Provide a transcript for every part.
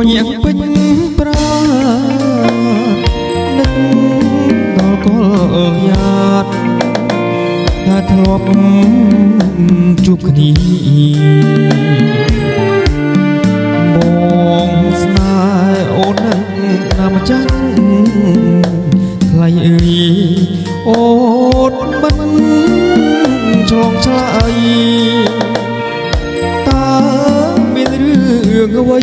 ញាក់ពេញប្រានឹកដល់កលយ៉ាតថាធ្លាប់ជួបគ្នាបងស្នេហ៍អូននឹងណាមចាស់ថ្លៃអើយអូនមិនឆ្លងឆ្លើយតើមានរឿងអ្វី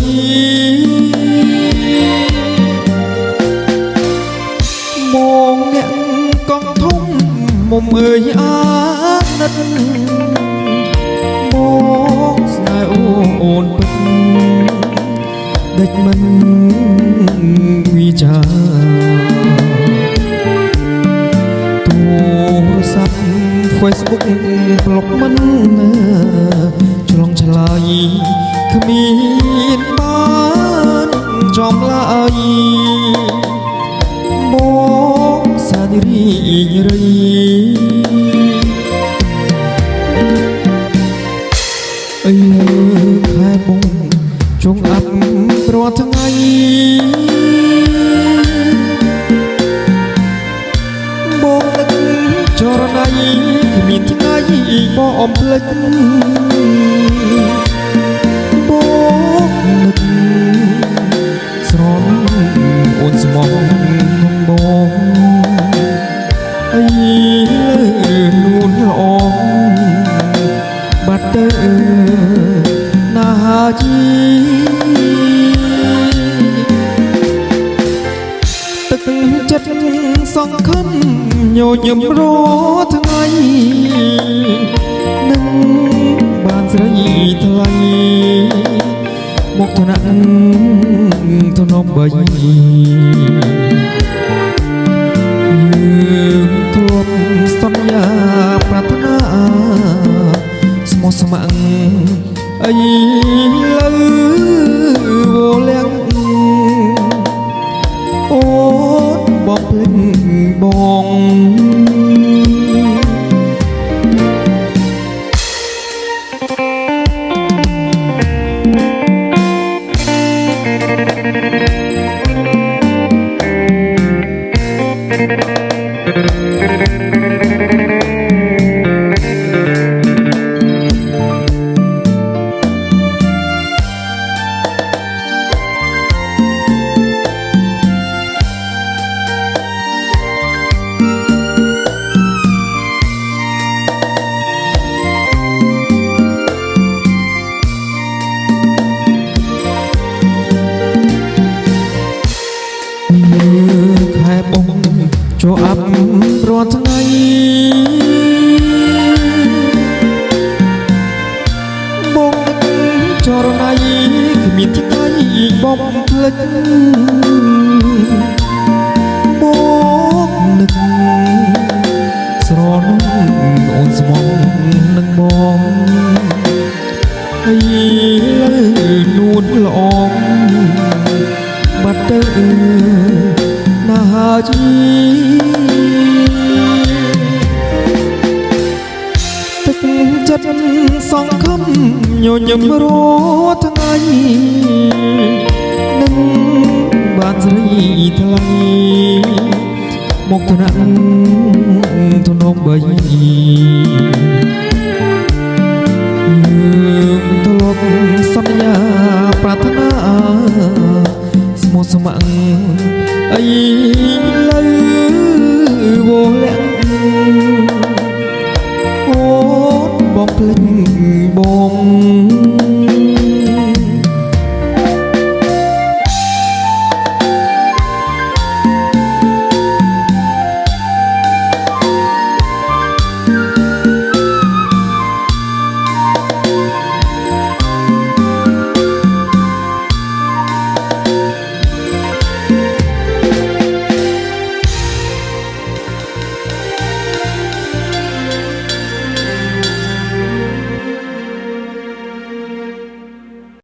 មកអ្នកកង់ធំមុំអើយអាណិតមកស្នេហ៍អូនពិតដេចមិនវិចារទូរស័ព្ទ Facebook ប្លុកមិនឆ្លងឆ្លើយគ្មានបានចំឡើយមកសានរីរីអីលើខែបងចងអាប់ប្រត់ថ្ងៃបងនឹកចរណៃគ្មានថ្ងៃបងអំភ្លេចបងនឹកស្រន់អូនស្មោះបងអីលើនួនល្អបាត់ទៅណាជីទឹកចិត្តសង្ឃឹមញញឹមរថ្ងៃនឹងបានស្រីថ្លៃមកថ្នាក់ធ្នមបីយើងធ្លាប់សន្យាប្រាថ្នាស្មោះស្ម័គ្រអីលើវលាំងអូនបងភ្លេចបងខែបងចូលអាប់រាល់ថ្ងៃបងនឹកចរណៃគ្មានថ្ងៃបងភ្លេចបងនឹកស្រណអូនស្មោះនឹងបងហើយលើនួនល្អបាត់ទៅណាជីទឹកចិត្តសង្ឃឹមញញឹមរថ្ងៃនឹងបានស្រីថ្លៃមកថ្នាក់ធ្នមបីយើងធ្លាប់សន្យាប្រាថ្នាស្មោះស្ម័គ្រអីលើវលាំងអូនបងភ្លេច